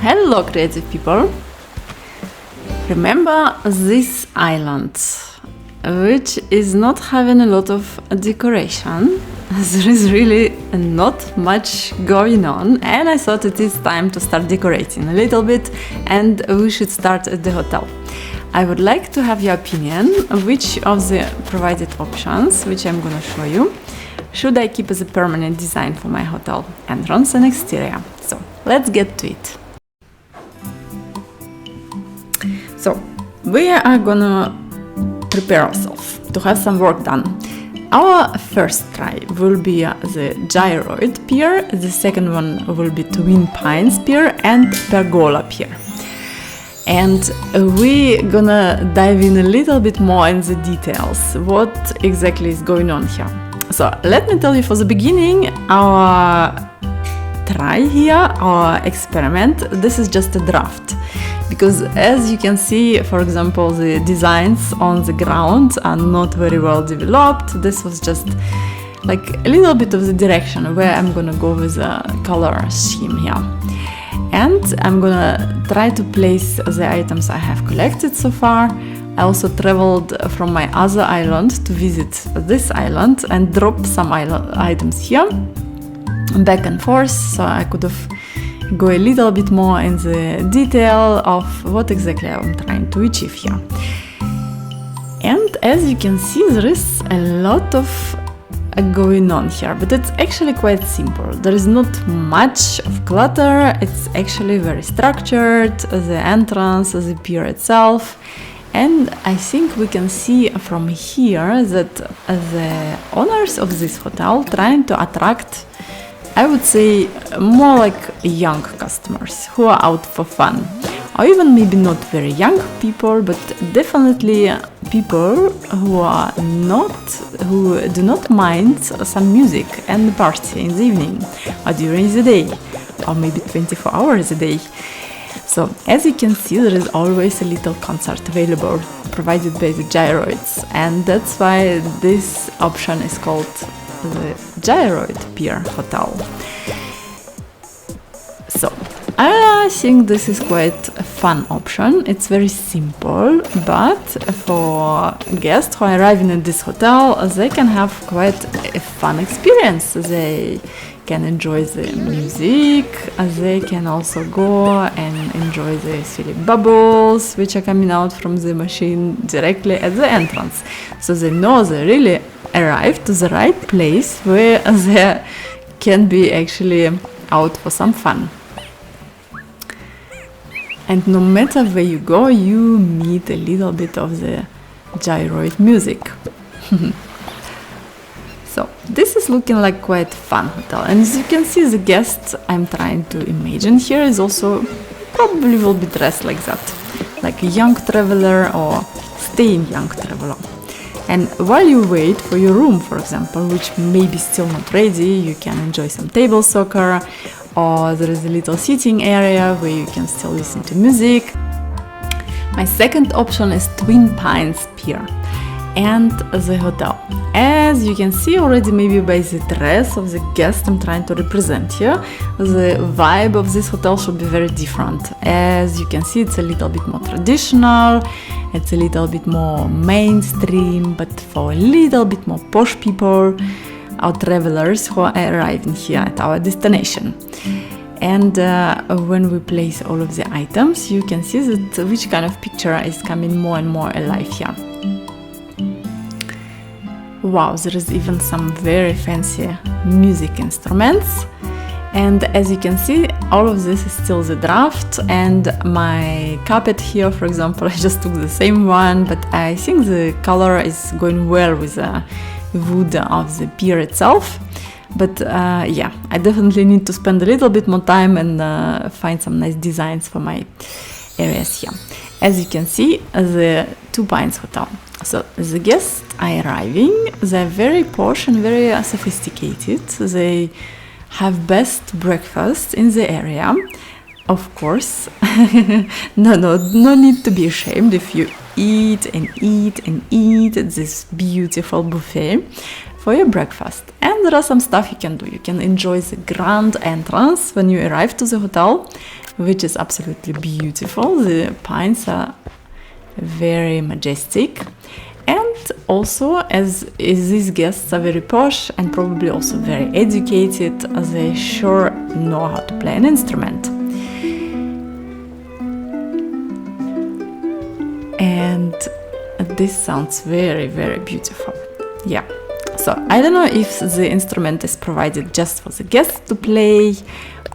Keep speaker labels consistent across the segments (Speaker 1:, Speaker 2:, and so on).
Speaker 1: Hello creative people! Remember this island, which is not having a lot of decoration. There is really not much going on, and I thought it is time to start decorating a little bit, and we should start at the hotel. I would like to have your opinion which of the provided options, which I'm gonna show you, should I keep as a permanent design for my hotel entrance and exterior. So let's get to it. So we are gonna prepare ourselves to have some work done. Our first try will be the gyroid pier, the second one will be Twin Pines pier and pergola pier. And we're gonna dive in a little bit more in the details, what exactly is going on here. So let me tell you for the beginning, our try here, our experiment, this is just a draft. Because as you can see, for example, the designs on the ground are not very well developed. This was just like a little bit of the direction where I'm gonna go with a color scheme here. And I'm gonna try to place the items I have collected so far. I also traveled from my other island to visit this island and drop some items here, back and forth, so I could have go a little bit more in the detail of what exactly I'm trying to achieve here. And as you can see, there is a lot of going on here, but it's actually quite simple. There is not much of clutter, it's actually very structured, the entrance, the pier itself. And I think we can see from here that the owners of this hotel trying to attract, I would say, more like young customers who are out for fun, or even maybe not very young people, but definitely people who do not mind some music and party in the evening or during the day, or maybe 24 hours a day. So as you can see, there is always a little concert available provided by the gyroids, and that's why this option is called the Gyroid Pier Hotel. So I think this is quite a fun option. It's very simple, but for guests who are arriving at this hotel, they can have quite a fun experience. They can enjoy the music, they can also go and enjoy the silly bubbles which are coming out from the machine directly at the entrance. So they know they really arrived to the right place where they can be actually out for some fun. And no matter where you go, you meet a little bit of the gyroid music. So this is looking like quite fun hotel, and as you can see, the guest I'm trying to imagine here is also probably will be dressed like that, like a young traveler or staying young traveler. And while you wait for your room, for example, which may be still not ready, you can enjoy some table soccer, or there is a little seating area where you can still listen to music. My second option is Twin Pines Pier and the hotel. As you can see already, maybe by the dress of the guest I'm trying to represent here, the vibe of this hotel should be very different. As you can see, it's a little bit more traditional, it's a little bit more mainstream, but for a little bit more posh people, our travelers who are arriving here at our destination. And when we place all of the items, you can see that which kind of picture is coming more and more alive here. Wow, there is even some very fancy music instruments. And as you can see, all of this is still the draft, and my carpet here, for example, I just took the same one, but I think the color is going well with the wood of the pier itself. But yeah, I definitely need to spend a little bit more time and find some nice designs for my areas here. As you can see, the Two Pines Hotel. So the guests are arriving, they're very posh and very sophisticated. They have best breakfast in the area, of course. no need to be ashamed if you eat and eat and eat at this beautiful buffet. for your breakfast. And there are some stuff you can do. You can enjoy the grand entrance when you arrive to the hotel, which is absolutely beautiful. The pines are very majestic. And also, as these guests are very posh and probably also very educated, they sure know how to play an instrument. And this sounds very, very beautiful. Yeah. So I don't know if the instrument is provided just for the guests to play,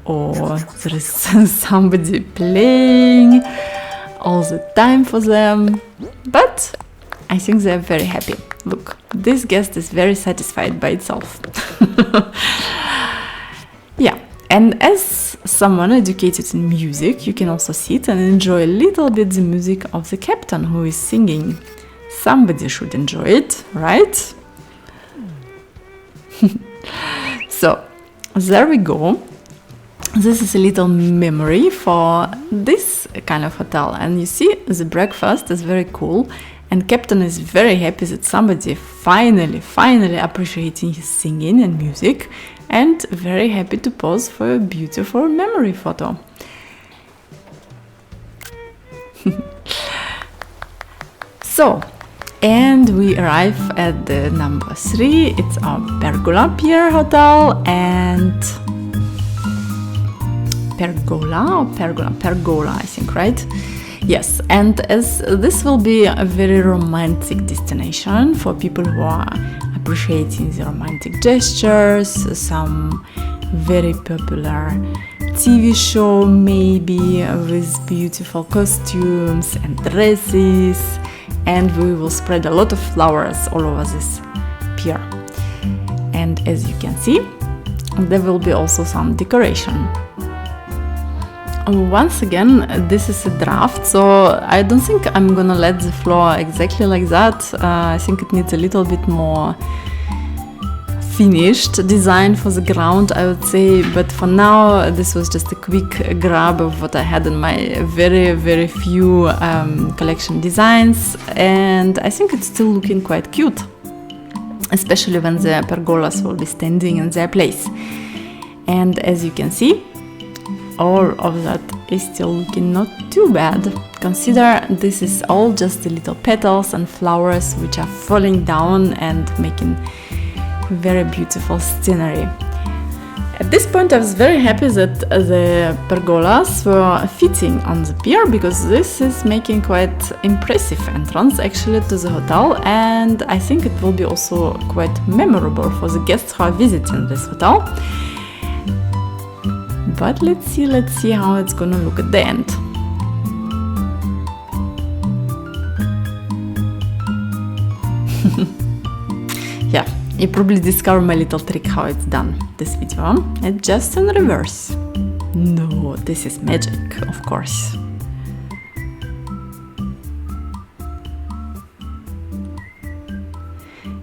Speaker 1: or there is somebody playing all the time for them, but I think they're very happy. Look, this guest is very satisfied by itself. Yeah, and as someone educated in music, you can also sit and enjoy a little bit the music of the captain who is singing. Somebody should enjoy it, right? So, there we go. This is a little memory for this kind of hotel. And you see, the breakfast is very cool. And Captain is very happy that somebody finally appreciating his singing and music. And very happy to pose for a beautiful memory photo. So, and we arrive at the number 3. It's our Pergola Pier Hotel, and Pergola, I think, right? Yes, and as this will be a very romantic destination for people who are appreciating the romantic gestures, some very popular TV show maybe with beautiful costumes and dresses, and we will spread a lot of flowers all over this pier. And as you can see, there will be also some decoration. Once again, this is a draft, so I don't think I'm gonna let the floor exactly like that. I think it needs a little bit more finished design for the ground, I would say, but for now this was just a quick grab of what I had in my very few collection designs, and I think it's still looking quite cute, especially when the pergolas will be standing in their place. And as you can see, all of that is still looking not too bad. Consider this is all just the little petals and flowers which are falling down and making very beautiful scenery. At this point I was very happy that the pergolas were fitting on the pier, because this is making quite impressive entrance actually to the hotel, and I think it will be also quite memorable for the guests who are visiting this hotel. But let's see how it's gonna look at the end. Yeah, you probably discovered my little trick how it's done, this video. It's just in reverse. No, this is magic, of course.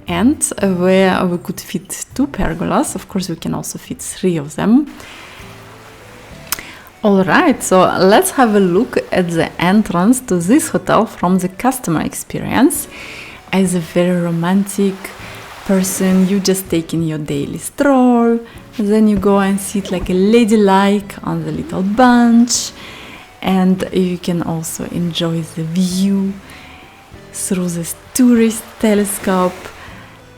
Speaker 1: And where we could fit 2 pergolas, of course we can also fit 3 of them. Alright, so let's have a look at the entrance to this hotel from the customer experience. As a very romantic person, you just take in your daily stroll, then you go and sit like a ladylike on the little bench, and you can also enjoy the view through this tourist telescope,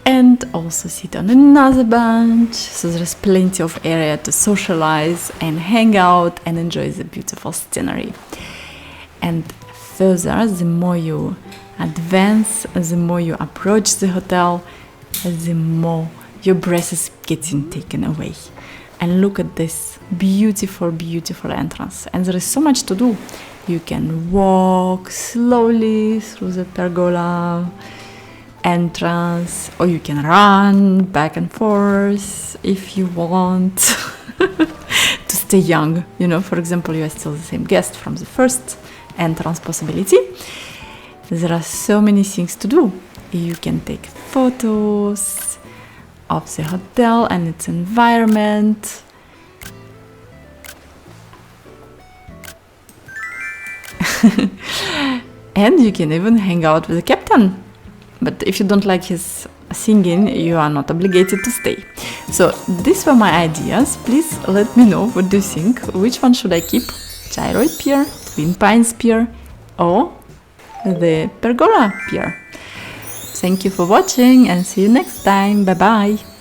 Speaker 1: and also sit on another bench, so there's plenty of area to socialize and hang out and enjoy the beautiful scenery. And further, the more you advance, the more you approach the hotel, the more your breath is getting taken away. And look at this beautiful entrance, and there is so much to do. You can walk slowly through the pergola entrance, or you can run back and forth if you want to stay young. You know, for example, you are still the same guest from the first entrance possibility. There are so many things to do. You can take photos of the hotel and its environment. And you can even hang out with the captain. But if you don't like his singing, you are not obligated to stay. So these were my ideas. Please let me know what do you think. Which one should I keep? Gyroid Pier, Twin Pines Pier, or the Pergola Pier? Thank you for watching and see you next time. Bye bye!